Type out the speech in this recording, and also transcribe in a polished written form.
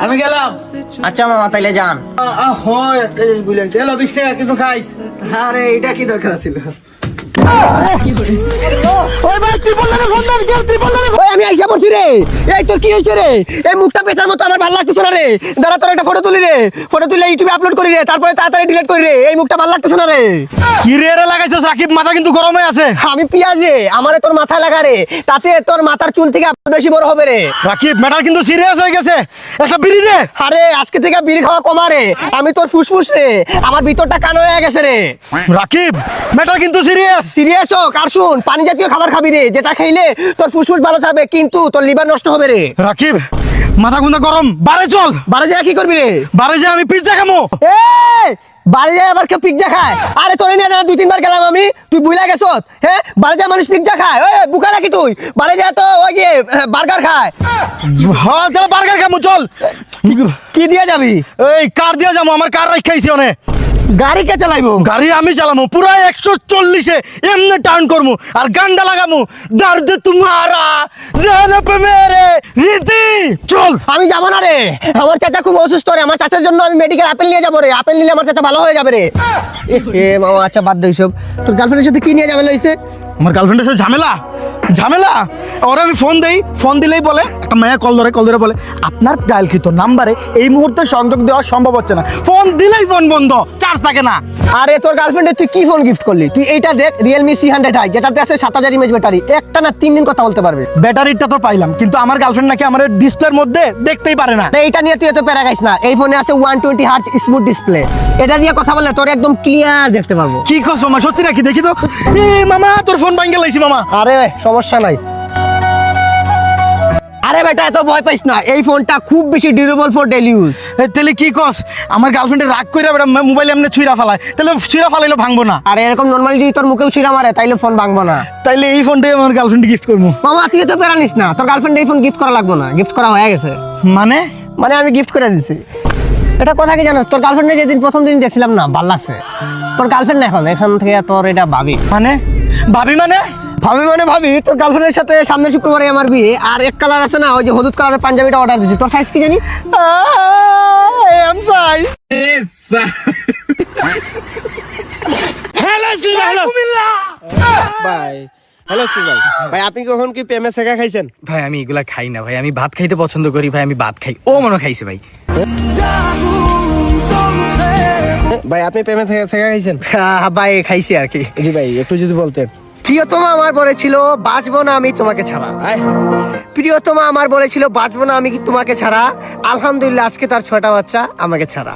আমি গেলাম। আচ্ছা মামা তাইলে যান। হয় একটা জিনিস বললেন, চলো 20 টাকা কিছু খাইস। আরে এটা কি দরকার ছিল? আমি আইসা পড়ছি রে। এই তোর কি হয়েছে রে? এই মুখটা পেঁচার মতো আমার ভালো লাগতেছে না রে। দাঁড়া তোর একটা ফটো তুলি রে, ফটো তুলে ইউটিউবে আপলোড করি রে, তারপরে তাড়াতাড়ি ডিলিট করি রে। এই মুখটা ভালো লাগতেছে না রে। কি রে রে লাগাইছস রাকিব, মাথা কিন্তু গরম হয়ে আছে। আমি পিয়াজে আমারে তোর মাথায় লাগা রে, তাতে তোর মাথার চুল থেকে বেশি বড় হবে রে। রাকিব ম্যাটার কিন্তু সিরিয়াস হয়ে গেছে, একটা বিড়ি দে। আরে আজকে থেকে বিড়ি খাওয়া কমা রে, আমি তোর ফুসফুস রে, আমার ভিতরটা কান হয়ে গেছে রে। রাকিব ম্যাটার কিন্তু সিরিয়াস। সিরিয়াস হোক আর শুন, পানি জাতীয় খাবার খাবি রে, যেটা খাইলে তোর ফুসফুস ভালো থাকবে কিন্তু তোর লিভার নষ্ট হবে রে। রাকিব মাথা গুন্দা গরম, বারে চল। বারে যায় কি করবি রে? বারে যে আমি পিজ্জা খামো। এই বারে যায় আবার কেউ পিজ্জা খায়? আরে তোরে নিয়ে জানা 2-3 বার গেলাম আমি, তুই বুইলা গেছ? হ্যাঁ বারে যায় মানুষ পিজ্জা খায়? ওই বুকা নাকি তুই? বারে যায় তো ওই যে বার্গার খায়। হ্যাঁ চল বার্গার খামো চল। কি দিয়া যাবি? এই কার দিয়া যাবো, আমার কার রাখাইছি অনেক। গাড়ি কে চালাইবো? গাড়ি আমি চালামু পুরা 140-এ এমনি টার্ন করমু আর গানটা লাগামু, দর্দ তোমারা জান পে মেরে রীতি। চল। আমি যাবো না রে, আমার চাচা খুব অসুস্থ রে, আমার চাচার জন্য আমি মেডিকেল আপেল নিয়ে যাবো রে, আপেল নিলে আমার চাচা ভালো হয়ে যাবে রে। এ মামা আচ্ছা বাদ দে সব। তোর গার্লফ্রেন্ডের সাথে কি নিয়ে যাবে লইছে? আমার গার্লফ্রেন্ডের সাথে ঝামেলা ঝামেলা ওরা আমি ফোন দেই, ফোন দিলেই বলে, একটা মেয়ে কল ধরে বলে আপনার ডায়ালকৃত নাম্বারে এই মুহূর্তে সংযোগ দেওয়া সম্ভব হচ্ছে না। ফোন দিলেই ফোন বন্ধ, চার্জ থাকে না। আরে তোর গার্লফ্রেন্ডে তুই কি ফোন গিফট করলি? তুই এইটা দেখ, Realme C100i, যেটাতে আছে 7000 ইমেজ ব্যাটারি, একটা না 3 দিন কথা বলতে পারবে। ব্যাটারিটা তো পাইলাম, কিন্তু আমার গার্লফ্রেন্ড নাকি আমার ডিসপ্লের মধ্যে দেখতেই পারে না। এইটা নিয়ে তুই এত প্যারা গাইস না, এই ফোনে আছে 120 হার্জ স্মুথ ডিসপ্লে, এটা দিয়ে কথা বললে তোর একদম ক্লিয়ার দেখতে পারবো। কি কস মামা, সত্যি নাকি? দেখি তো। মামা তোর ফোন ভাঙ্গে লাইছি মামা। আরে সমস্যা নাই। আরে বেটা এত ভয় পাইস না, এই ফোনটা খুব বেশি ডিউরেবল ফর ডেইলি ইউজ। তাহলে কি কস, আমার গার্লফ্রেন্ডের রাগ কইরা বেটা মোবাইল এমনি ছুঁড়া ফালায়, তাহলে ছুঁড়া ফালাইলে ভাঙবো না? আরে এরকম নরমালি যদি তোর মুখেও ছিঁড়া মারে তাইলে ফোন ভাঙবো না। তাইলে এই ফোনটাই আমার গার্লফ্রেন্ড গিফট করবো। মামা তুই তো প্যারা নিস না, তোর গার্লফ্রেন্ড এই ফোন গিফট করা লাগবে না, গিফট করা হয়ে গেছে। মানে আমি গিফট করে দিছি। এটা কথা কি জানো, তোর গার্লফ্রেন্ডে যেদিন প্রথম দিন দেখছিলাম না, ভাল লাগছে। তোর গার্লফ্রেন্ড না এখান থেকে তোর এটা ভাবি। ভাবি মানে ভাবি তোর গার্লফ্রেন্ডের সাথে সামনের শুক্রবারে আমার বিয়ে, আর এক কালার আছে না, ওই যে হলুদ কালারের পাঞ্জাবিটা অর্ডার দিছি। তোর সাইজ কি জানি? M size. হ্যালো স্কুল ভাই, হ্যালো ভাই। হ্যালো স্কুল ভাই। ভাই আপনি কখন কি প্রেমে শেখা খাইছেন? ভাই আমি এগুলা খাই না ভাই, আমি ভাত খাইতে পছন্দ করি ভাই, আমি ভাত খাই। ও মনে খাইছে ভাই। ভাই আপনি প্রেমে শেখা খাইছেন? ভাই খাইছি আর কি। জি ভাই একটু যদি বলতেন। প্রিয়তমা আমার বলেছিল বাঁচবো না আমি তোমাকে ছাড়া। প্রিয়তমা আমার বলেছিল বাঁচবো না আমি তোমাকে ছাড়া। আলহামদুলিল্লাহ আজকে তার 6টা বাচ্চা আমাকে ছাড়া।